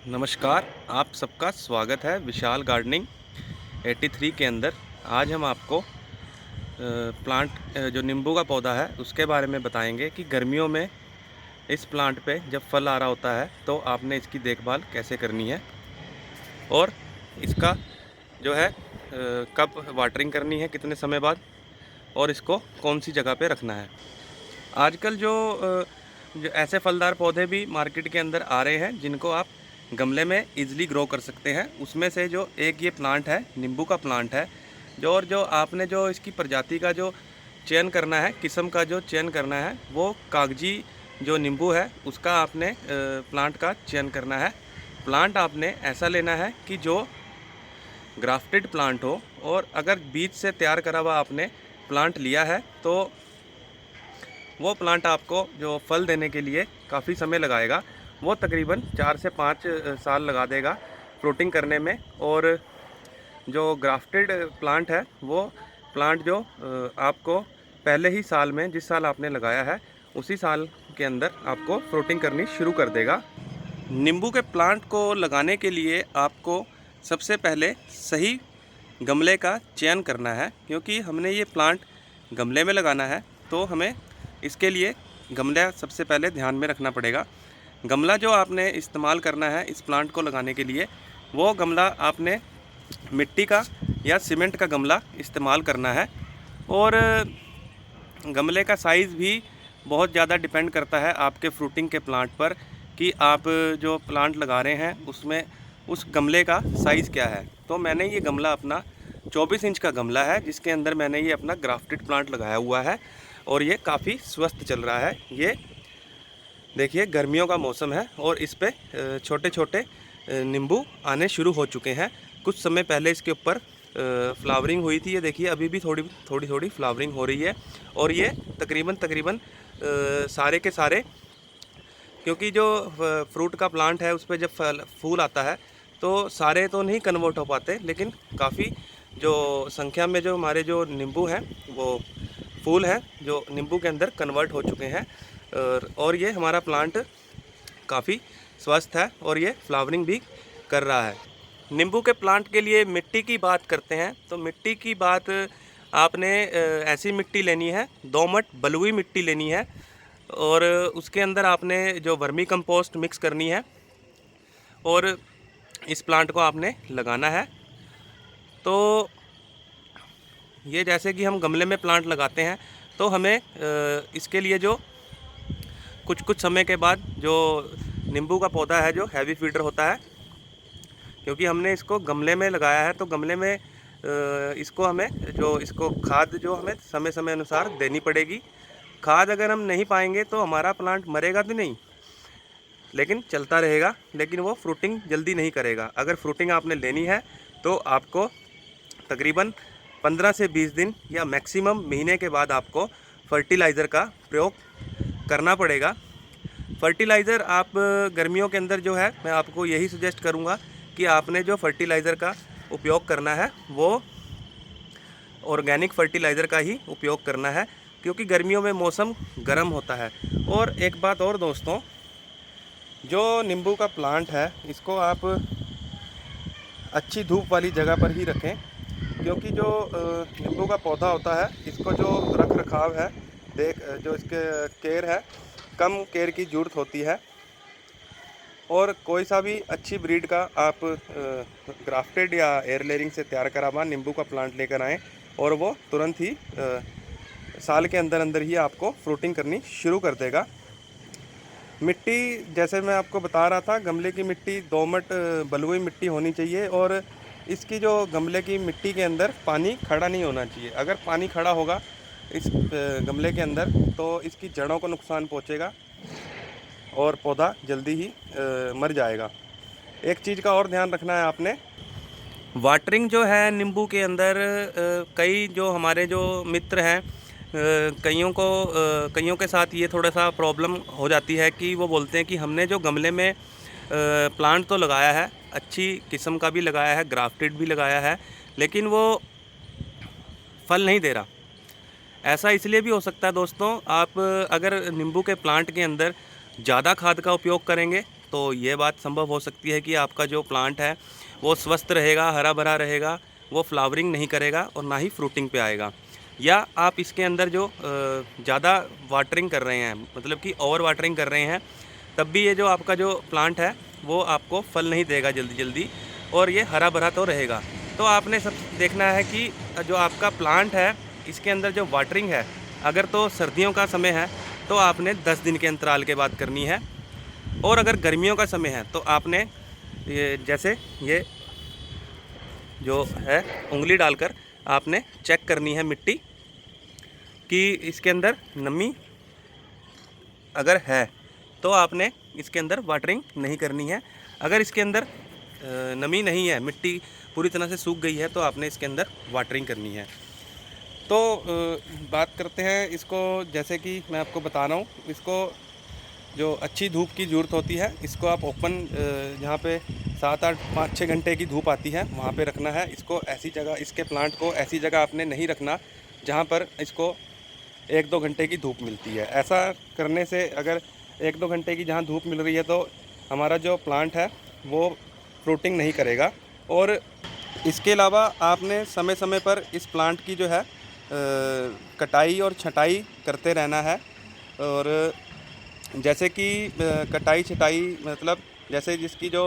नमस्कार, आप सबका स्वागत है विशाल गार्डनिंग 83 के अंदर। आज हम आपको जो नींबू का पौधा है उसके बारे में बताएंगे कि गर्मियों में इस प्लांट पे जब फल आ रहा होता है तो आपने इसकी देखभाल कैसे करनी है और इसका जो है कब वाटरिंग करनी है, कितने समय बाद, और इसको कौन सी जगह पे रखना है। आजकल जो ऐसे फलदार पौधे भी मार्केट के अंदर आ रहे हैं जिनको आप गमले में इजीली ग्रो कर सकते हैं। उसमें से जो एक ये प्लांट है, नींबू का प्लांट है, जो आपने जो इसकी प्रजाति का जो चयन करना है, किस्म का जो चयन करना है, वो कागजी जो नींबू है उसका आपने प्लांट का चयन करना है। प्लांट आपने ऐसा लेना है कि जो ग्राफ्टेड प्लांट हो, और अगर बीज से तैयार करा हुआ आपने प्लांट लिया है तो वो प्लांट आपको जो फल देने के लिए काफ़ी समय लगाएगा। वो तकरीबन 4 से 5 साल लगा देगा फ्रूटिंग करने में। और जो ग्राफ्टेड प्लांट है वो प्लांट जो आपको पहले ही साल में, जिस साल आपने लगाया है उसी साल के अंदर आपको फ्रूटिंग करनी शुरू कर देगा। नींबू के प्लांट को लगाने के लिए आपको सबसे पहले सही गमले का चयन करना है, क्योंकि हमने ये प्लांट गमले में लगाना है तो हमें इसके लिए गमला सबसे पहले ध्यान में रखना पड़ेगा। गमला जो आपने इस्तेमाल करना है इस प्लांट को लगाने के लिए, वो गमला आपने मिट्टी का या सीमेंट का गमला इस्तेमाल करना है। और गमले का साइज़ भी बहुत ज़्यादा डिपेंड करता है आपके फ्रूटिंग के प्लांट पर, कि आप जो प्लांट लगा रहे हैं उसमें उस गमले का साइज़ क्या है। तो मैंने ये गमला अपना 24 इंच का गमला है जिसके अंदर मैंने ये अपना ग्राफ्टेड प्लांट लगाया हुआ है, और ये काफ़ी स्वस्थ चल रहा है। ये देखिए गर्मियों का मौसम है और इस पे छोटे छोटे नींबू आने शुरू हो चुके हैं। कुछ समय पहले इसके ऊपर फ्लावरिंग हुई थी, ये देखिए अभी भी थोड़ी थोड़ी फ्लावरिंग हो रही है। और ये तकरीबन सारे के सारे, क्योंकि जो फ्रूट का प्लांट है उस पर जब फूल आता है तो सारे तो नहीं कन्वर्ट हो पाते, लेकिन काफ़ी जो संख्या में जो हमारे जो नींबू हैं वो फूल हैं जो नींबू के अंदर कन्वर्ट हो चुके हैं। और ये हमारा प्लांट काफ़ी स्वस्थ है और ये फ्लावरिंग भी कर रहा है। नींबू के प्लांट के लिए मिट्टी की बात करते हैं तो मिट्टी की बात आपने ऐसी मिट्टी लेनी है, दोमट बलुई मिट्टी लेनी है, और उसके अंदर आपने जो वर्मी कंपोस्ट मिक्स करनी है और इस प्लांट को आपने लगाना है। तो ये जैसे कि हम गमले में प्लांट लगाते हैं तो हमें इसके लिए जो कुछ समय के बाद जो नींबू का पौधा है जो हैवी फीडर होता है, क्योंकि हमने इसको गमले में लगाया है तो गमले में इसको हमें इसको खाद जो हमें समय समय अनुसार देनी पड़ेगी। खाद अगर हम नहीं पाएंगे तो हमारा प्लांट मरेगा भी नहीं, लेकिन चलता रहेगा, लेकिन वो फ्रूटिंग जल्दी नहीं करेगा। अगर फ्रूटिंग आपने लेनी है तो आपको तकरीबन 15 से 20 दिन या मैक्सिमम महीने के बाद आपको फर्टिलाइज़र का प्रयोग करना पड़ेगा। फर्टिलाइज़र आप गर्मियों के अंदर जो है, मैं आपको यही सजेस्ट करूँगा कि आपने जो फर्टिलाइज़र का उपयोग करना है वो ऑर्गेनिक फर्टिलाइज़र का ही उपयोग करना है, क्योंकि गर्मियों में मौसम गर्म होता है। और एक बात और दोस्तों, जो नींबू का प्लांट है इसको आप अच्छी धूप वाली जगह पर ही रखें, क्योंकि जो नींबू का पौधा होता है इसको जो रख रखाव है, जो इसके केयर है, कम केयर की ज़रूरत होती है। और कोई सा भी अच्छी ब्रीड का आप ग्राफ्टेड या एयर लेयरिंग से तैयार करा हुआ नींबू का प्लांट लेकर आएँ, और वो तुरंत ही साल के अंदर अंदर ही आपको फ्रूटिंग करनी शुरू कर देगा। मिट्टी जैसे मैं आपको बता रहा था, गमले की मिट्टी दोमट बलुई मिट्टी होनी चाहिए, और इसकी जो गमले की मिट्टी के अंदर पानी खड़ा नहीं होना चाहिए। अगर पानी खड़ा होगा इस गमले के अंदर तो इसकी जड़ों को नुकसान पहुंचेगा और पौधा जल्दी ही मर जाएगा। एक चीज़ का और ध्यान रखना है आपने, वाटरिंग जो है नींबू के अंदर कई जो हमारे जो मित्र हैं, कईयों के साथ ये थोड़ा सा प्रॉब्लम हो जाती है कि वो बोलते हैं कि हमने जो गमले में प्लांट तो लगाया है, अच्छी किस्म का भी लगाया है, ग्राफ्टेड भी लगाया है, लेकिन वो फल नहीं दे रहा। ऐसा इसलिए भी हो सकता है दोस्तों, आप अगर नींबू के प्लांट के अंदर ज़्यादा खाद का उपयोग करेंगे तो ये बात संभव हो सकती है कि आपका जो प्लांट है वो स्वस्थ रहेगा, हरा भरा रहेगा, वो फ्लावरिंग नहीं करेगा और ना ही फ्रूटिंग पे आएगा। या आप इसके अंदर जो ज़्यादा वाटरिंग कर रहे हैं, मतलब कि ओवर वाटरिंग कर रहे हैं, तब भी ये जो आपका जो प्लांट है वो आपको फल नहीं देगा जल्दी जल्दी, और ये हरा भरा तो रहेगा। तो आपने सब देखना है कि जो आपका प्लांट है इसके अंदर जो वाटरिंग है, अगर तो सर्दियों का समय है तो आपने 10 दिन के अंतराल के बाद करनी है, और अगर गर्मियों का समय है तो आपने ये जैसे ये जो है उंगली डालकर आपने चेक करनी है मिट्टी कि इसके अंदर नमी अगर है तो आपने इसके अंदर वाटरिंग नहीं करनी है। अगर इसके अंदर नमी नहीं है, मिट्टी पूरी तरह से सूख गई है, तो आपने इसके अंदर वाटरिंग करनी है। तो बात करते हैं इसको, जैसे कि मैं आपको बता रहा हूँ, इसको जो अच्छी धूप की ज़रूरत होती है, इसको आप ओपन जहाँ पे 7-8 5-6 घंटे की धूप आती है वहाँ पे रखना है। इसको ऐसी जगह, इसके प्लांट को ऐसी जगह आपने नहीं रखना जहाँ पर इसको 1-2 घंटे की धूप मिलती है। ऐसा करने से अगर 1-2 घंटे की जहाँ धूप मिल रही है तो हमारा जो प्लांट है वो फ्रूटिंग नहीं करेगा। और इसके अलावा आपने समय समय पर इस प्लांट की जो है कटाई और छटाई करते रहना है। और जैसे कि कटाई छटाई मतलब जैसे जिसकी जो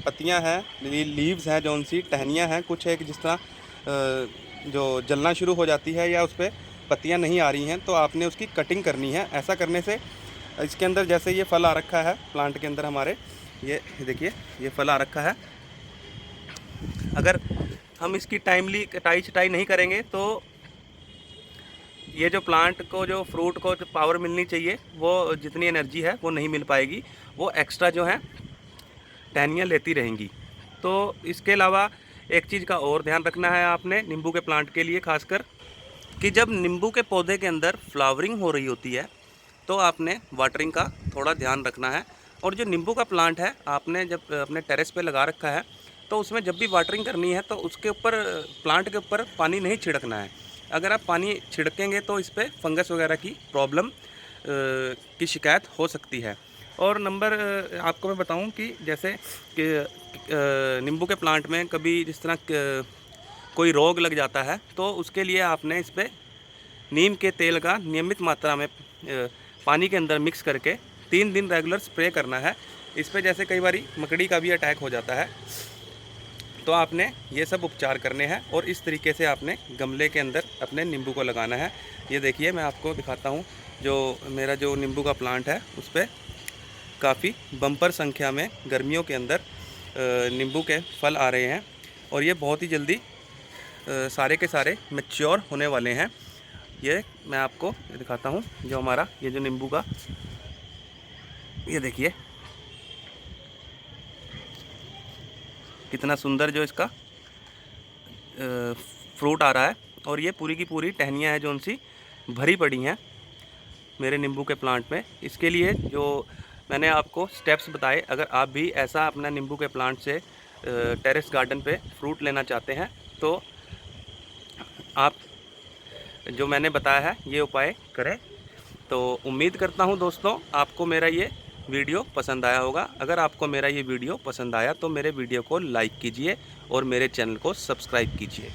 पत्तियां हैं, लीव्स हैं, जो उनसी टहनियां हैं, कुछ एक जिस तरह जो जलना शुरू हो जाती है या उस पर पत्तियां नहीं आ रही हैं, तो आपने उसकी कटिंग करनी है। ऐसा करने से इसके अंदर जैसे ये फल आ रखा है प्लांट के अंदर हमारे, ये देखिए ये फल आ रखा है, अगर हम इसकी टाइमली कटाई छटाई नहीं करेंगे तो ये जो प्लांट को, जो फ्रूट को जो पावर मिलनी चाहिए, वो जितनी एनर्जी है वो नहीं मिल पाएगी, वो एक्स्ट्रा जो है टहनियाँ लेती रहेंगी। तो इसके अलावा एक चीज़ का और ध्यान रखना है आपने नींबू के प्लांट के लिए खासकर, कि जब नींबू के पौधे के अंदर फ्लावरिंग हो रही होती है तो आपने वाटरिंग का थोड़ा ध्यान रखना है। और जो नींबू का प्लांट है आपने जब अपने टेरेस पे लगा रखा है तो उसमें जब भी वाटरिंग करनी है तो उसके ऊपर, प्लांट के ऊपर पानी नहीं छिड़कना है। अगर आप पानी छिड़केंगे तो इस पर फंगस वगैरह की प्रॉब्लम की शिकायत हो सकती है। और नंबर आपको मैं बताऊं कि जैसे कि नींबू के प्लांट में कभी जिस तरह कोई रोग लग जाता है तो उसके लिए आपने इस पर नीम के तेल का नियमित मात्रा में पानी के अंदर मिक्स करके 3 दिन रेगुलर स्प्रे करना है। इस पर जैसे कई बार मकड़ी का भी अटैक हो जाता है, तो आपने ये सब उपचार करने हैं। और इस तरीके से आपने गमले के अंदर अपने नींबू को लगाना है। ये देखिए मैं आपको दिखाता हूँ, जो मेरा जो नींबू का प्लांट है उस पर काफ़ी बम्पर संख्या में गर्मियों के अंदर नींबू के फल आ रहे हैं, और ये बहुत ही जल्दी सारे के सारे मैच्योर होने वाले हैं। ये मैं आपको दिखाता हूँ, जो हमारा ये जो नींबू का, ये देखिए कितना सुंदर जो इसका फ्रूट आ रहा है, और ये पूरी की पूरी टहनियाँ हैं जो उनसी भरी पड़ी हैं मेरे नींबू के प्लांट में। इसके लिए जो मैंने आपको स्टेप्स बताए, अगर आप भी ऐसा अपना नींबू के प्लांट से टेरेस गार्डन पे फ्रूट लेना चाहते हैं तो आप जो मैंने बताया है ये उपाय करें। तो उम्मीद करता हूँ दोस्तों आपको मेरा ये वीडियो पसंद आया होगा। अगर आपको मेरा ये वीडियो पसंद आया तो मेरे वीडियो को लाइक कीजिए और मेरे चैनल को सब्सक्राइब कीजिए।